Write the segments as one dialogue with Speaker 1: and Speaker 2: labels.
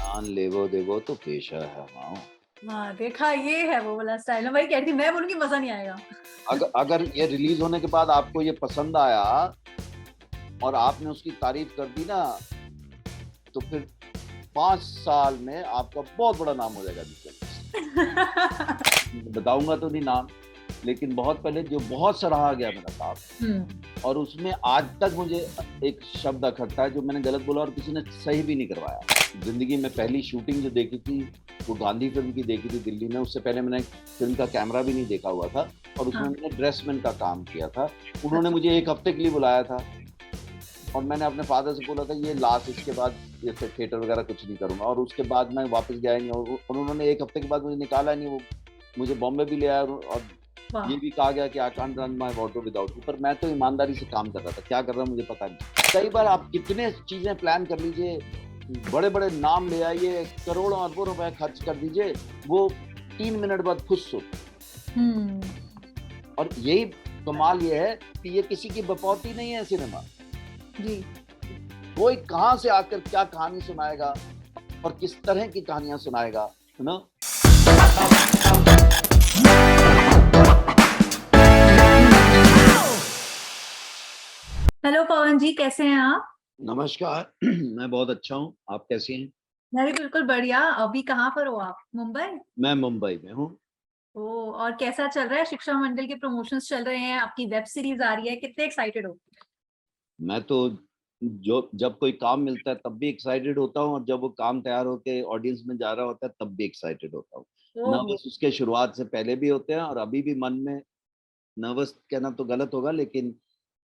Speaker 1: जान लेवो देवो तो पेशा है हाँ।
Speaker 2: हाँ, देखा ये है वो वाला स्टाइल। मैं वही कह रही थी, मैं बोलूँगी मज़ा नहीं आएगा।
Speaker 1: अगर अगर ये रिलीज होने के बाद आपको ये पसंद आया और आपने उसकी तारीफ कर दी ना, तो फिर 5 साल में आपका बहुत बड़ा नाम हो जाएगा। बताऊंगा तो नहीं नाम, लेकिन बहुत पहले जो बहुत सराहा गया मेरा काम,
Speaker 2: हुँ,
Speaker 1: और उसमें आज तक मुझे एक शब्द अखरता है जो मैंने गलत बोला और किसी ने सही भी नहीं करवाया। जिंदगी में पहली शूटिंग जो देखी थी वो गांधी फिल्म की देखी थी दिल्ली में। उससे पहले मैंने फिल्म का कैमरा भी नहीं देखा हुआ था और उसमें
Speaker 2: हाँ,
Speaker 1: मैंने ड्रेसमैन का काम किया था। उन्होंने
Speaker 2: अच्छा।
Speaker 1: मुझे 1 हफ्ते के लिए बुलाया था और मैंने अपने फादर से बोला था ये लास्ट, इसके बाद ये थिएटर वगैरह कुछ नहीं करूंगा, और उसके बाद मैं वापस गया नहीं। और उन्होंने 1 हफ्ते के बाद मुझे निकाला नहीं। वो मुझे बॉम्बे भी ले आया और
Speaker 2: वाह!
Speaker 1: ये भी कहा गया कि I can't run my auto without you, पर मैं तो ईमानदारी से काम कर रहा था। क्या कर रहा मुझे पता नहीं। कई बार आप कितने चीजें प्लान कर लीजिए, बड़े बड़े नाम ले आइए, करोड़ों अरबों रुपए खर्च कर दीजिए, वो 3 मिनट बाद फुस हो।
Speaker 2: हुँ,
Speaker 1: और यही कमाल ये है कि ये किसी की बपौती नहीं है सिनेमा।
Speaker 2: जी।
Speaker 1: कोई कहाँ से आकर क्या कहानी सुनाएगा और किस तरह की कहानियां सुनाएगा, है ना।
Speaker 2: हेलो पवन जी, कैसे हैं आप?
Speaker 1: नमस्कार। मैं बहुत अच्छा हूँ, आप कैसी हैं?
Speaker 2: मैं भी बिल्कुल बढ़िया। अभी कहाँ पर हो आप? मुंबई?
Speaker 1: मैं मुंबई में हूँ।
Speaker 2: ओह! और कैसा चल रहा है? शिक्षा मंडल के प्रमोशंस चल रहे हैं, आपकी वेब सीरीज़ आ रही है, कितने एक्साइटेड हो?
Speaker 1: मैं तो जो जब कोई काम मिलता है तब भी एक्साइटेड होता हूँ, और जब वो काम तैयार होके ऑडियंस में जा रहा होता है तब भी एक्साइटेड होता हूँ।
Speaker 2: ओहो!
Speaker 1: नर्वस उसके शुरुआत से पहले भी होते हैं और अभी भी मन में, नर्वस कहना तो गलत होगा, लेकिन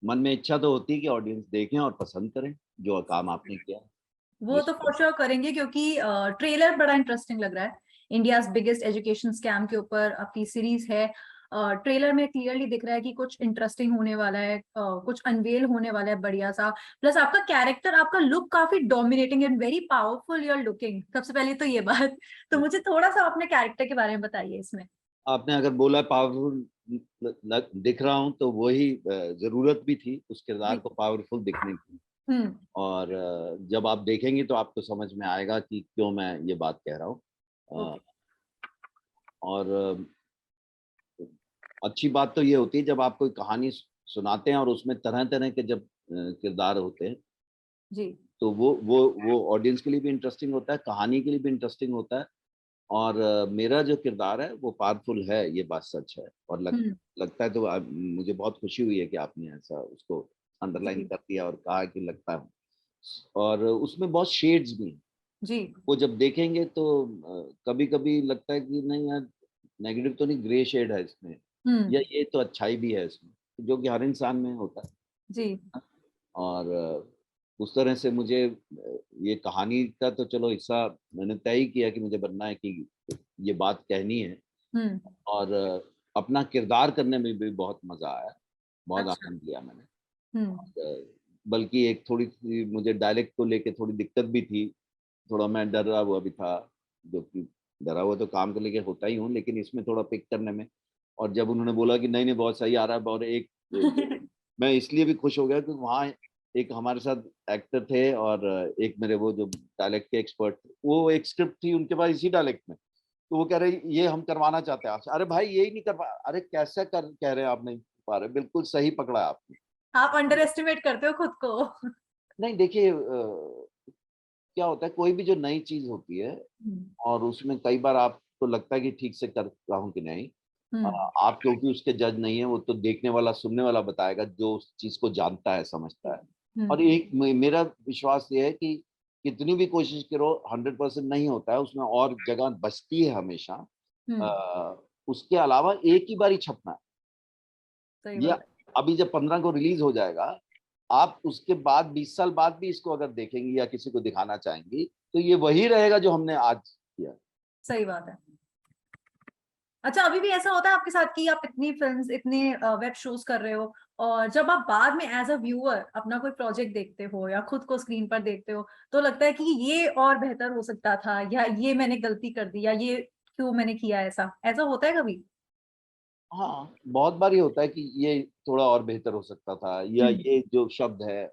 Speaker 1: मन में इच्छा तो होती है कि ऑडियंस देखें और पसंद करें जो काम आपने किया है।
Speaker 2: वो तो
Speaker 1: जिसको
Speaker 2: फॉर श्योर करेंगे क्योंकि ट्रेलर बड़ा इंटरेस्टिंग लग रहा है। इंडियाज़ बिगेस्ट एजुकेशन स्कैम के ऊपर आपकी सीरीज़ है। ट्रेलर में क्लियरली दिख रहा है कि कुछ इंटरेस्टिंग होने वाला है, कुछ अनवेल होने वाला है बढ़िया-सा। प्लस आपका कैरेक्टर, आपका लुक काफ़ी dominating and very powerful you are looking. सबसे पहले तो ये बात। तो मुझे थोड़ा-सा अपने कैरेक्टर के बारे में बताइए इसमें।
Speaker 1: आपने अगर बोला पावरफुल दिख रहा हूँ, तो वही जरूरत भी थी उस किरदार
Speaker 2: जी।
Speaker 1: को पावरफुल दिखने की।
Speaker 2: हुँ,
Speaker 1: और जब आप देखेंगे तो आपको समझ में आएगा कि क्यों मैं ये बात कह रहा हूँ। अ,
Speaker 2: ओके।
Speaker 1: और अच्छी बात तो ये होती है जब आप कोई कहानी सुनाते हैं और उसमें तरह तरह के जब किरदार होते हैं,
Speaker 2: जी।
Speaker 1: तो वो ऑडियंस के लिए भी इंटरेस्टिंग होता है, कहानी के लिए भी इंटरेस्टिंग होता है। और मेरा जो किरदार है वो पावरफुल है, ये बात सच है। और
Speaker 2: हुँ,
Speaker 1: लगता है तो मुझे बहुत खुशी हुई है कि आपने ऐसा उसको अंडरलाइन
Speaker 2: जी,
Speaker 1: कर दिया और कहा कि लगता है। और उसमें बहुत शेड्स भी हैं।
Speaker 2: जी।
Speaker 1: वो जब देखेंगे तो कभी-कभी लगता है कि नहीं यार, नेगेटिव तो नहीं, ग्रे शेड है इसमें,
Speaker 2: हुँ,
Speaker 1: या ये तो अच्छाई भी है इसमें, जो कि हर इंसान में होता
Speaker 2: जी,
Speaker 1: है। और उस तरह से मुझे ये कहानी का तो चलो हिस्सा मैंने तय ही किया कि मुझे बनना है, कि ये बात कहनी है।
Speaker 2: हुँ,
Speaker 1: और अपना किरदार करने में भी बहुत मज़ा आया, बहुत
Speaker 2: अच्छा।
Speaker 1: आनंद लिया मैंने।
Speaker 2: हुँ,
Speaker 1: बल्कि एक थोड़ी-सी मुझे डायलेक्ट को लेके थोड़ी दिक्कत भी थी, थोड़ा मैं डरा हुआ भी था, जो कि डरा हुआ तो काम को लेके होता ही हूँ, लेकिन इसमें थोड़ा पिक करने में। और जब उन्होंने बोला कि नहीं, नहीं बहुत सही आ रहा है, और एक मैं इसलिए भी खुश हो गया कि वहाँ एक हमारे साथ एक्टर थे और एक मेरे वो जो डायलेक्ट के एक्सपर्ट थे, वो एक स्क्रिप्ट थी उनके पास इसी डायलेक्ट में। तो वो कह रहे ये हम करवाना चाहते हैं आपसे। अरे भाई यही नहीं कर पा, अरे कैसे कर कह रहे हैं आप नहीं पा रहे, बिल्कुल सही पकड़ा आपने।
Speaker 2: आप अंडर एस्टिमेट करते हो खुद को।
Speaker 1: नहीं देखिए, क्या होता है कोई भी जो नई चीज़ होती है
Speaker 2: हुँ,
Speaker 1: और उसमें कई बार आपको लगता है कि ठीक से कर रहा हूँ कि नहीं।
Speaker 2: हुँ,
Speaker 1: आप क्योंकि उसके जज नहीं है, वो तो देखने वाला, सुनने वाला बताएगा जो उस चीज़ को जानता है, समझता है। और
Speaker 2: हुँ,
Speaker 1: एक मेरा विश्वास ये है कि कितनी भी कोशिश करो 100% नहीं होता है, उसमें और जगह बचती है हमेशा।
Speaker 2: हुँ,
Speaker 1: उसके अलावा एक ही बारी छपना है।
Speaker 2: सही
Speaker 1: ये
Speaker 2: बात है।
Speaker 1: अभी जब 15 को रिलीज़ हो जाएगा, आप उसके बाद 20 साल बाद भी इसको अगर देखेंगी या किसी को दिखाना चाहेंगी, तो ये वही रहेगा जो हमने आज किया।
Speaker 2: सही बात है। अच्छा, अभी भी ऐसा होता है आपके साथ कि आप इतनी फ़िल्म्स, इतने वेब शोज़ कर रहे हो और जब आप बाद में एज़ अ व्यूअर अपना कोई प्रोजेक्ट देखते हो या खुद को स्क्रीन पर देखते हो, तो लगता है कि ये और बेहतर हो सकता था या ये मैंने गलती कर दी या ये क्यों मैंने किया ऐसा? ऐसा होता है कभी?
Speaker 1: हाँ, बहुत बार ये होता है कि ये थोड़ा और बेहतर हो सकता था, या
Speaker 2: हुँ,
Speaker 1: ये जो शब्द है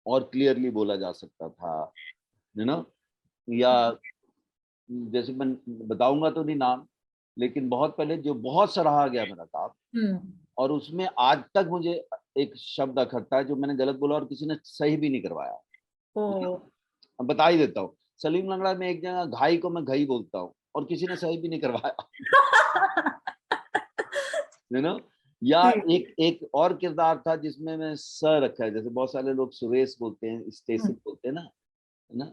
Speaker 1: और क्लियरली बोला जा सकता था, है ना? या
Speaker 2: हुँ,
Speaker 1: जैसे मैं बताऊंगा तो नहीं नाम, लेकिन बहुत पहले जो बहुत सराहा गया मेरा काम, और उसमें आज तक मुझे एक शब्द अखरता है जो मैंने गलत बोला और किसी ने सही भी नहीं करवाया।
Speaker 2: ओ
Speaker 1: अब बता ही देता हूँ, सलीम लंगड़ा में एक जगह घाई को मैं घई बोलता हूँ और किसी ने सही भी नहीं करवाया। यू नो, या
Speaker 2: जी,
Speaker 1: एक एक और किरदार था जिसमें मैं स रखा है, जैसे बहुत सारे लोग सुरेश बोलते हैं, स्टेशन बोलते हैं ना, है ना,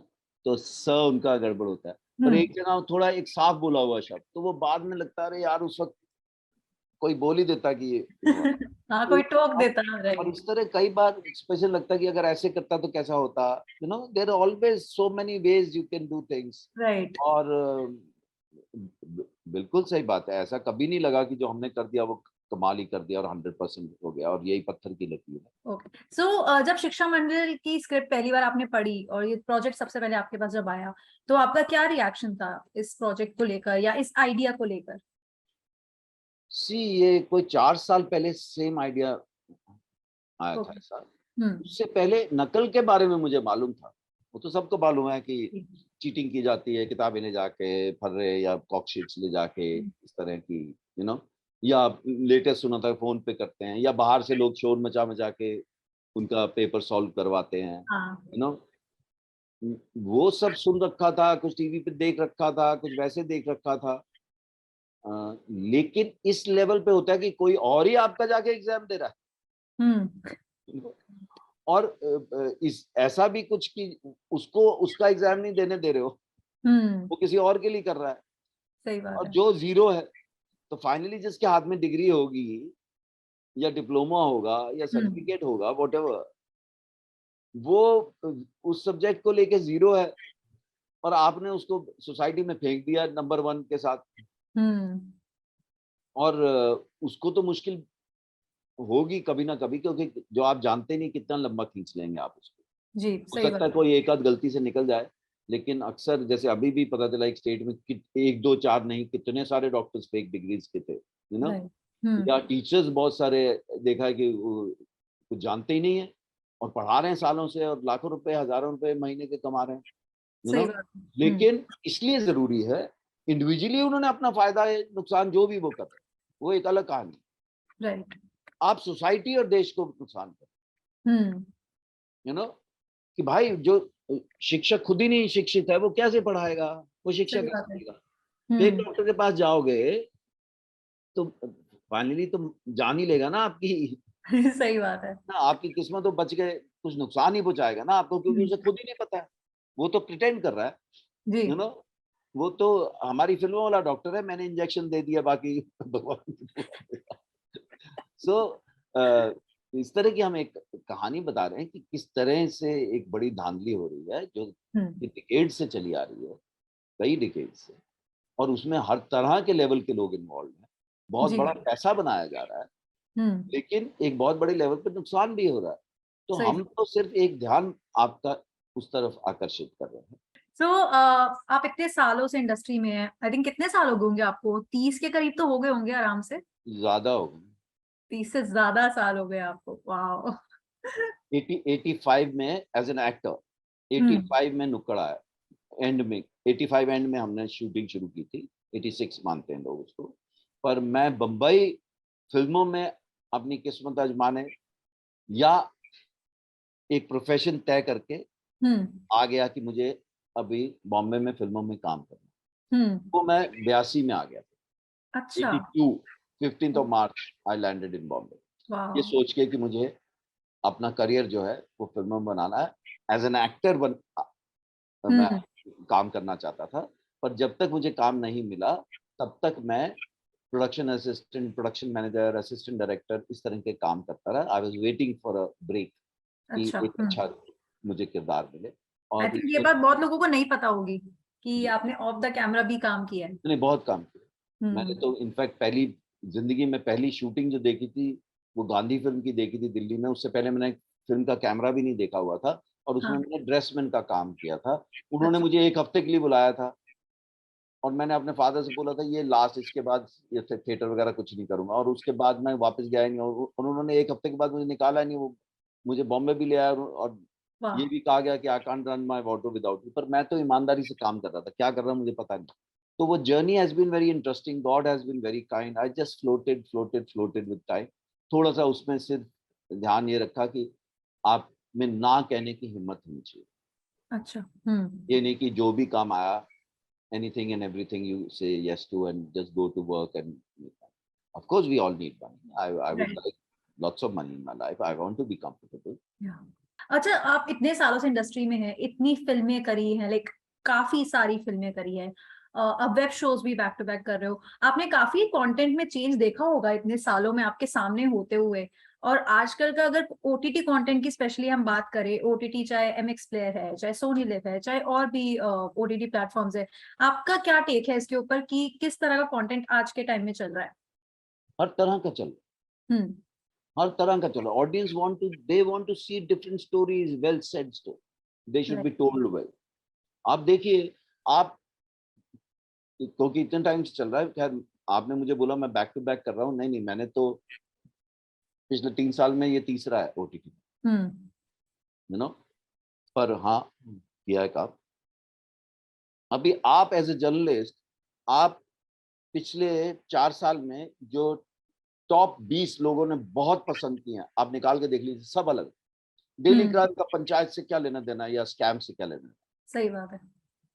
Speaker 1: तो स उनका गड़बड़ होता है। और एक जगह थोड़ा एक साफ बोला हुआ शब्द, तो वो बाद में लगता है अरे यार उस वक्त कोई बोल ही देता कि ये हुआ।
Speaker 2: हाँ
Speaker 1: तो
Speaker 2: कोई टोक
Speaker 1: अब
Speaker 2: देता,
Speaker 1: और
Speaker 2: राइट।
Speaker 1: इस तरह कई बार स्पेशल लगता है कि अगर ऐसे करता तो कैसा होता, there are always so many ways you can do things.
Speaker 2: Right.
Speaker 1: और बिल्कुल सही बात है, ऐसा कभी नहीं लगा कि जो हमने कर दिया वो कमाल ही कर दिया और 100% हो गया, और यही पत्थर की लकीर है।
Speaker 2: ओके, सो जब शिक्षा मंडल की स्क्रिप्ट पहली बार आपने पढ़ी और ये प्रोजेक्ट सबसे पहले आपके पास जब आया, तो आपका क्या रिएक्शन था इस प्रोजेक्ट को लेकर या इस आइडिया को लेकर?
Speaker 1: सी, ये कोई 4 साल पहले सेम आइडिया आया था
Speaker 2: ओके।
Speaker 1: ऐसा।
Speaker 2: हम्म।
Speaker 1: उससे पहले नकल के बारे में मुझे मालूम था, वो तो सबको मालूम है कि चीटिंग की जाती है, किताबें ले जाके फर्रे या कॉकशीट्स ले जाके इस तरह की, या लेटेस्ट सुना था फोन पे करते हैं, या बाहर से लोग शोर मचा मचा के उनका पेपर सॉल्व करवाते हैं।
Speaker 2: हाँ।
Speaker 1: यू नो वो सब सुन रखा था, कुछ टीवी पे देख रखा था, कुछ वैसे देख रखा था। लेकिन इस लेवल पे होता है कि कोई और ही आपका जाके एग्जाम दे रहा
Speaker 2: हम्म।
Speaker 1: है। और इस ऐसा भी कुछ कि उसको उसका एग्जाम नहीं देने दे रहे हो,
Speaker 2: हम्म।
Speaker 1: वो किसी और के लिए कर रहा है।
Speaker 2: सही बात
Speaker 1: और
Speaker 2: है।
Speaker 1: जो जीरो है, तो फाइनली जिसके हाथ में डिग्री होगी या डिप्लोमा होगा या
Speaker 2: हम्म।
Speaker 1: सर्टिफिकेट होगा, वॉटेवर, वो उस सब्जेक्ट को लेके जीरो है, और आपने उसको सोसाइटी में फेंक दिया नंबर 1 के साथ।
Speaker 2: हम्म।
Speaker 1: और उसको तो मुश्किल होगी कभी ना कभी, क्योंकि जो आप जानते नहीं कितना लंबा खींच लेंगे आप उसको।
Speaker 2: जी,
Speaker 1: हो
Speaker 2: सही
Speaker 1: सकता
Speaker 2: बात
Speaker 1: है
Speaker 2: है।
Speaker 1: कोई एक आध गलती से निकल जाए, लेकिन अक्सर जैसे अभी भी पता चला एक स्टेट में एक दो चार नहीं कितने सारे डॉक्टर्स फेक डिग्रीज के थे,
Speaker 2: राइट।
Speaker 1: या टीचर्स बहुत सारे देखा है कि कुछ जानते ही नहीं है और पढ़ा रहे हैं सालों से और लाखों रुपए हजारों रुपए महीने के कमा रहे हैं, यू नो
Speaker 2: सही बात है।
Speaker 1: लेकिन इसलिए जरूरी है, इंडिविजुअली उन्होंने अपना फायदा है नुकसान जो भी वो कर रहे हैं, वो एक अलग कहानी।
Speaker 2: राइट।
Speaker 1: आप सोसाइटी और देश को नुकसान कर,
Speaker 2: हम्म।
Speaker 1: यू नो कि भाई जो शिक्षक खुद ही नहीं शिक्षित है वो कैसे पढ़ाएगा, वो शिक्षा
Speaker 2: सही बात
Speaker 1: कैसे
Speaker 2: है।
Speaker 1: देगा। फेक
Speaker 2: हम्म।
Speaker 1: डॉक्टर के पास जाओगे तो फाइनली तो जान ही लेगा ना आपकी,
Speaker 2: सही बात है।
Speaker 1: ना आपकी किस्मत तो बच गए, कुछ नुकसान ही पहुंचाएगा ना आपको, क्योंकि उसे खुद ही नहीं पता है, वो तो प्रिटेंड कर रहा है,
Speaker 2: जी।
Speaker 1: यू नो वो तो हमारी फिल्मों वाला डॉक्टर है, मैंने इंजेक्शन दे दिया बाकी भगवान की दुआ। सो इस तरह की हम एक कहानी बता रहे हैं कि किस तरह से एक बड़ी धांधली हो रही है जो
Speaker 2: हम्म।
Speaker 1: डिकेड से चली आ रही है, कई डिकेड से, और उसमें हर तरह के लेवल के लोग इन्वॉल्व हैं, बहुत
Speaker 2: जी।
Speaker 1: बड़ा पैसा बनाया जा रहा है,
Speaker 2: हम्म।
Speaker 1: लेकिन एक बहुत बड़े लेवल पे नुकसान भी हो रहा है। तो
Speaker 2: सही।
Speaker 1: हम तो सिर्फ एक ध्यान आपका उस तरफ आकर्षित कर रहे हैं।
Speaker 2: सो आप इतने सालों से इंडस्ट्री में हैं, आई थिंक कितने साल हो गए होंगे आपको? 30 के करीब तो हो गए होंगे आराम से।
Speaker 1: ज्यादा हो गए।
Speaker 2: 30 से ज्यादा साल हो गए आपको, वाह।
Speaker 1: 85 में एज एन एक्टर,
Speaker 2: हम्म।
Speaker 1: 85 में नुक्कड़ आया, एंड में 85 एंड में हमने शूटिंग शुरू की थी, 86 मानते हैं लोग उसको। पर मैं बम्बई फिल्मों में अपनी किस्मत आजमाने या एक प्रोफेशन तय करके
Speaker 2: हम्म।
Speaker 1: आ गया कि मुझे अभी बॉम्बे में फिल्मों में काम करना,
Speaker 2: हम्म।
Speaker 1: तो मैं 82 में आ गया था।
Speaker 2: अच्छा।
Speaker 1: 82 15 मार्च आई लैंडेड इन बॉम्बे, ये
Speaker 2: वाह।
Speaker 1: सोच के कि मुझे अपना करियर जो है वो फिल्मों में बनाना है, एज एन एक्टर मैं
Speaker 2: हम्म।
Speaker 1: काम करना चाहता था। पर जब तक मुझे काम नहीं मिला तब तक मैं production assistant, production manager, assistant director इस तरह के काम करता रहा। I was waiting for a break कि
Speaker 2: अच्छा।
Speaker 1: एक अच्छा मुझे किरदार मिले।
Speaker 2: आई
Speaker 1: और
Speaker 2: थिंक ये
Speaker 1: इसमें
Speaker 2: बात बहुत लोगों को नहीं पता होगी कि आपने ऑफ द कैमरा भी काम किया है।
Speaker 1: मैंने बहुत काम किया। मैंने
Speaker 2: हम्म।
Speaker 1: तो इनफैक्ट पहली जिंदगी में पहली शूटिंग जो देखी थी वो गांधी फिल्म की देखी थी दिल्ली में। उससे पहले मैंने फिल्म का कैमरा भी नहीं देखा हुआ था, और उसमें
Speaker 2: हाँ।
Speaker 1: मैंने ड्रेसमैन का काम किया था। उन्होंने
Speaker 2: अच्छा।
Speaker 1: मुझे एक हफ्ते के लिए बुलाया था, और मैंने अपने फादर से बोला था ये लास्ट, इसके बाद ये थिएटर वगैरह कुछ नहीं करूंगा, और उसके बाद मैं वापस गया ही नहीं, और उन्होंने एक हफ्ते के बाद मुझे निकाला नहीं, वो मुझे बॉम्बे भी ले आया, और
Speaker 2: वाह।
Speaker 1: ये भी कहा गया कि I can't run my auto without you, पर मैं तो ईमानदारी से काम कर रहा था, क्या कर रहा हूँ मुझे पता नहीं। तो वो journey has been very interesting, God has been very kind, I just floated with time. थोड़ा सा उसमें सिर्फ ध्यान ये रखा कि आप में ना कहने की हिम्मत होनी चाहिए।
Speaker 2: अच्छा।
Speaker 1: ये नहीं कि जो भी काम आया, anything and everything you say yes to and just go to work and of course we all need money. I would
Speaker 2: right.
Speaker 1: like lots of money in my life. I want to be comfortable.
Speaker 2: अच्छा, आप इतने सालों से industry में हैं, इतनी फिल्में करी हैं, लाइक काफी सारी फिल्में करी हैं, अब वेब शोज भी बैक टू बैक कर रहे हो, आपने काफी कंटेंट में चेंज देखा होगा इतने सालों में आपके सामने होते हुए। और आजकल का अगर ओटीटी कंटेंट की स्पेशली हम बात करें, ओटीटी चाहे एमएक्स प्लेयर है, चाहे सोनी लिव है, चाहे और भी ओटीटी प्लेटफॉर्म्स है, आपका क्या टेक है इसके ऊपर कि किस तरह का कंटेंट आज के टाइम में चल रहा है?
Speaker 1: हर तरह का चल,
Speaker 2: हम्म।
Speaker 1: हर तरह का चलो। Audience want to, they want to see different stories, well said story, they should be told well. आप देखिए, आप क्योंकि इतने टाइम से चल रहा है, खैर आपने मुझे बोला मैं बैक टू बैक कर रहा हूँ, नहीं नहीं, मैंने तो पिछले 3 साल में ये तीसरा है ओटीटी,
Speaker 2: हम्म।
Speaker 1: You no. पर हाँ, किया है काम। अभी आप एज ए जर्नलिस्ट, आप पिछले 4 साल में जो टॉप 20 लोगों ने बहुत पसंद किए हैं, आप निकाल के देख लीजिए, सब अलग। डेली क्राइम का पंचायत से क्या लेना देना या स्कैम से क्या लेना देना,
Speaker 2: सही बात है।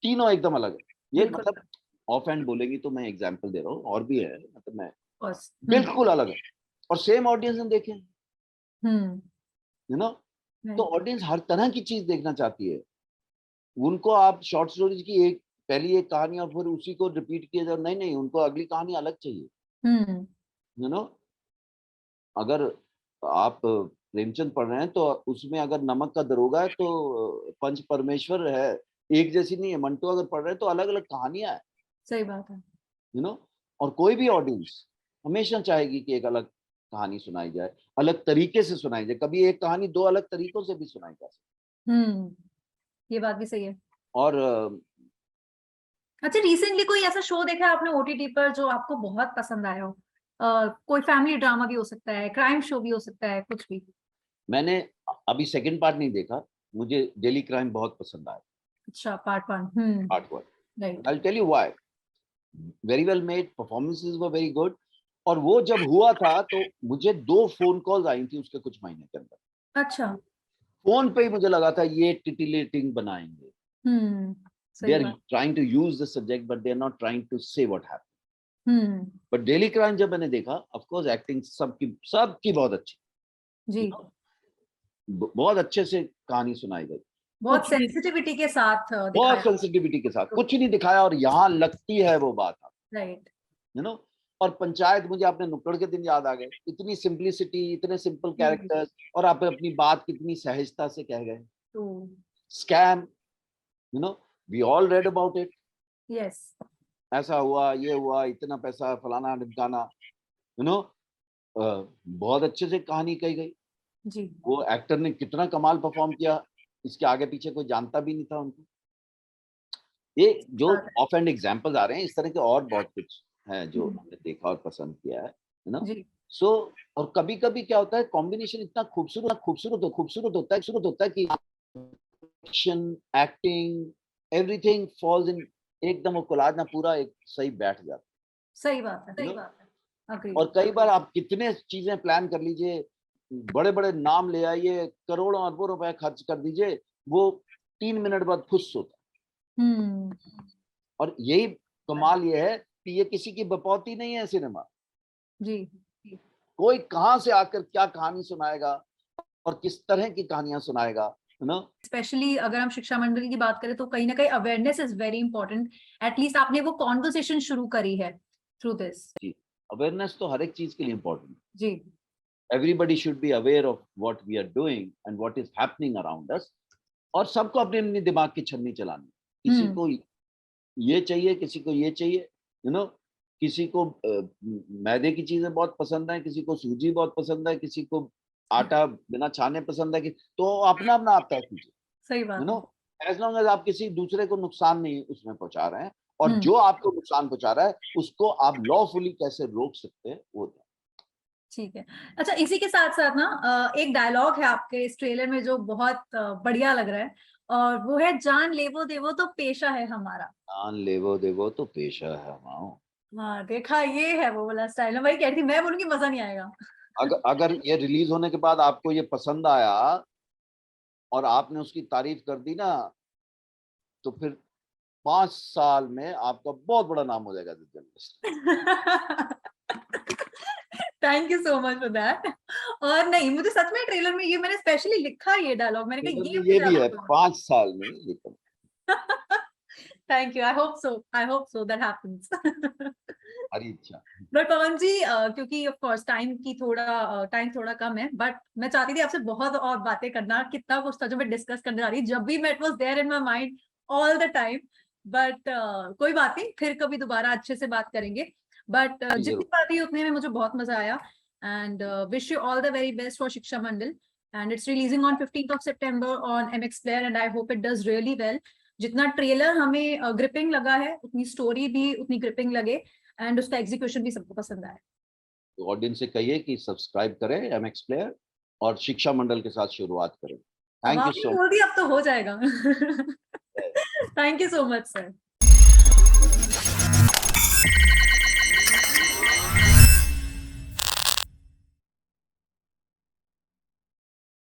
Speaker 1: तीनों एकदम अलग है। ये
Speaker 2: बिल्कुल।
Speaker 1: मतलब ऑफ हैंड बोलेंगी तो मैं एग्जांपल दे रहा हूँ, और भी है, मतलब मैं
Speaker 2: बस।
Speaker 1: बिल्कुल अलग है। और सेम ऑडियंस ने देखे,
Speaker 2: हम्म।
Speaker 1: You know. तो
Speaker 2: राइट।
Speaker 1: ऑडियंस हर तरह की चीज देखना चाहती है। उनको आप शॉर्ट स्टोरीज की एक पहली एक कहानी और फिर उसी को रिपीट किया जाए, नहीं नहीं, उनको अगली कहानी अलग चाहिए,
Speaker 2: हम्म।
Speaker 1: You no. अगर आप प्रेमचंद पढ़ रहे हैं तो उसमें अगर नमक का दरोगा है तो पंच परमेश्वर है, एक जैसी नहीं है। मंटो अगर पढ़ रहे हैं तो अलग अलग कहानियां है,
Speaker 2: सही बात है।
Speaker 1: You know. और कोई भी ऑडियंस हमेशा चाहेगी कि एक अलग कहानी सुनाई जाए, अलग तरीके से सुनाई जाए। कभी एक कहानी दो अलग तरीकों से भी सुनाई जा सकती।
Speaker 2: हम्म। ये बात भी सही है।
Speaker 1: और
Speaker 2: अच्छा, रिसेंटली कोई ऐसा शो देखा है आपने ओटीटी पर जो आपको बहुत पसंद आया हो? कोई फैमिली ड्रामा भी हो सकता है, क्राइम शो भी हो सकता है, कुछ भी।
Speaker 1: मैंने अभी सेकंड पार्ट नहीं देखा, मुझे डेली क्राइम बहुत पसंद आया,
Speaker 2: अच्छा, part one.
Speaker 1: Part one.
Speaker 2: Right.
Speaker 1: I will tell you why. Very well made, performances were very good. और वो जब हुआ था तो मुझे 2 फोन कॉल्स आई थी उसके कुछ महीने के अंदर।
Speaker 2: अच्छा।
Speaker 1: फोन पे ही मुझे लगा था ये टिटिलेटिंग बनाएंगे, दे
Speaker 2: सही
Speaker 1: आर
Speaker 2: बात।
Speaker 1: Trying to use the subject but they are not trying to say what happened.
Speaker 2: Hmm.
Speaker 1: But daily crime जब मैंने देखा, ऑफ कोर्स एक्टिंग सबकी बहुत अच्छी,
Speaker 2: जी।
Speaker 1: बहुत अच्छे से कहानी सुनाई गई।
Speaker 2: बहुत
Speaker 1: कुछ भी
Speaker 2: सेंसिटिविटी के साथ
Speaker 1: बहुत
Speaker 2: दिखाया।
Speaker 1: सेंसिटिविटी के साथ, कुछ नहीं दिखाया, और यहाँ लगती है वो बात,
Speaker 2: राइट।
Speaker 1: You know. और पंचायत मुझे अपने नुक्कड़ के दिन याद आ गए, इतनी सिंपलिसिटी, इतने सिंपल
Speaker 2: जी।
Speaker 1: कैरेक्टर्स, और आप अपनी बात कितनी सहजता से कह गए।
Speaker 2: तो
Speaker 1: scam, you know, we all read about it,
Speaker 2: yes.
Speaker 1: ऐसा हुआ, ये हुआ, इतना पैसा, फलाना ढिमकाना, यू नो। बहुत अच्छे से कहानी कही गई।
Speaker 2: जी।
Speaker 1: वो एक्टर ने कितना कमाल परफॉर्म किया, इसके आगे पीछे कोई जानता भी नहीं था उनको। ये जो
Speaker 2: बात है।
Speaker 1: ऑफ एंड एग्जाम्पल्स आ रहे हैं, इस तरह के और बहुत कुछ है जो
Speaker 2: हम्म।
Speaker 1: हमने देखा और पसंद किया है ना।
Speaker 2: जी।
Speaker 1: सो और कभी कभी क्या होता है, कॉम्बिनेशन इतना खूबसूरत होता है कि action, acting, everything falls in, एकदम वो कोलाज ना पूरा एक सही बैठ जाता
Speaker 2: सही बात है।
Speaker 1: है,
Speaker 2: सही
Speaker 1: you know?
Speaker 2: बात है। अग्री।
Speaker 1: और कई बार आप कितने चीजें प्लान कर लीजिए, बड़े बड़े नाम ले आइए, करोड़ों अरबों रुपए खर्च कर दीजिए, वो 3 मिनट बाद फुस होता
Speaker 2: हम्म।
Speaker 1: है। और यही कमाल ये है कि ये किसी की बपौती नहीं है सिनेमा।
Speaker 2: जी।
Speaker 1: कोई कहां से आकर क्या कहानी सुनाएगा और किस तरह की कहानियां सुनाएगा, है ना।
Speaker 2: स्पेशली अगर हम शिक्षा मंडल की बात करें तो कहीं ना कहीं awareness is very important. At least आपने वो कॉन्वर्सेशन शुरू करी है थ्रू दिस।
Speaker 1: जी, अवेयरनेस तो हर एक चीज के लिए इम्पोर्टेंट है।
Speaker 2: जी।
Speaker 1: Everybody should be aware of what we are doing and what is happening around us. और सबको अपने अपने दिमाग की छन्नी चलानी, किसी
Speaker 2: हम्म।
Speaker 1: को ये चाहिए, किसी को ये चाहिए, यू नो। किसी को मैदे की चीजें बहुत पसंद है, किसी को सूजी बहुत पसंद है, किसी को आटा बिना छाने पसंद है, कि तो अपना अपना आप तय कीजिए,
Speaker 2: सही
Speaker 1: यू
Speaker 2: बात
Speaker 1: नो।
Speaker 2: है।
Speaker 1: एज लॉन्ग एज आप किसी दूसरे को नुकसान नहीं उसमें पहुंचा रहे हैं, और
Speaker 2: हम्म।
Speaker 1: जो आपको नुकसान पहुंचा रहा है उसको आप लॉफुली कैसे रोक सकते हैं, वो
Speaker 2: ठीक है। अच्छा, इसी के साथ साथ ना एक डायलॉग है आपके इस ट्रेलर में जो बहुत बढ़िया लग रहा है, और वो है जान लेवो देवो तो पेशा है हमारा।
Speaker 1: जान लेवो देवो तो पेशा है हमारा।
Speaker 2: हाँ देखा, ये है वो वाला स्टाइल। मैं वही कह रही थी, मैं बोलूंगी मजा नहीं आएगा।
Speaker 1: अगर अगर ये रिलीज होने के बाद आपको ये पसंद आया और आपने उसकी तारीफ कर दी ना, तो फिर 5 साल में आपका बहुत बड़ा नाम हो जाएगा journalist.
Speaker 2: Thank you so much for that. और नहीं, मुझे सच में ट्रेलर में ये मैंने स्पेशली लिखा ये डायलॉग, मैंने कहा ये
Speaker 1: ये
Speaker 2: मुझे
Speaker 1: भी है
Speaker 2: आपको।
Speaker 1: 5 साल में लेकिन।
Speaker 2: Thank you, I hope so that happens.
Speaker 1: हरी इच्छा।
Speaker 2: बट पवन जी, क्योंकि ऑफ कोर्स टाइम थोड़ा कम है, बट मैं चाहती थी आपसे बहुत और बातें करना, कितना कुछ था जो मैं डिस्कस करने जा रही, जब भी मैं, it was there in my mind all the time. But कोई बात नहीं, फिर कभी दोबारा अच्छे से बात करेंगे। बट जितनी
Speaker 1: जरूर।
Speaker 2: बात हुई उतने में मुझे बहुत मजा आया। And wish you all the very best for Shiksha Mandal. And it's releasing on 15th of September on MX Player, and I hope it does really well. जितना ट्रेलर हमें ग्रिपिंग लगा है, उतनी स्टोरी भी उतनी ग्रिपिंग लगे, एंड उसका एग्जीक्यूशन भी सबको पसंद आया।
Speaker 1: तो ऑडियंस से कहिए कि सब्सक्राइब करें MX प्लेयर और शिक्षा मंडल के साथ शुरुआत करें।
Speaker 2: अब
Speaker 1: थैंक यू
Speaker 2: आपने
Speaker 1: सो
Speaker 2: बोल दिया, अब तो हो जाएगा।
Speaker 1: Much.
Speaker 2: Thank you so much sir.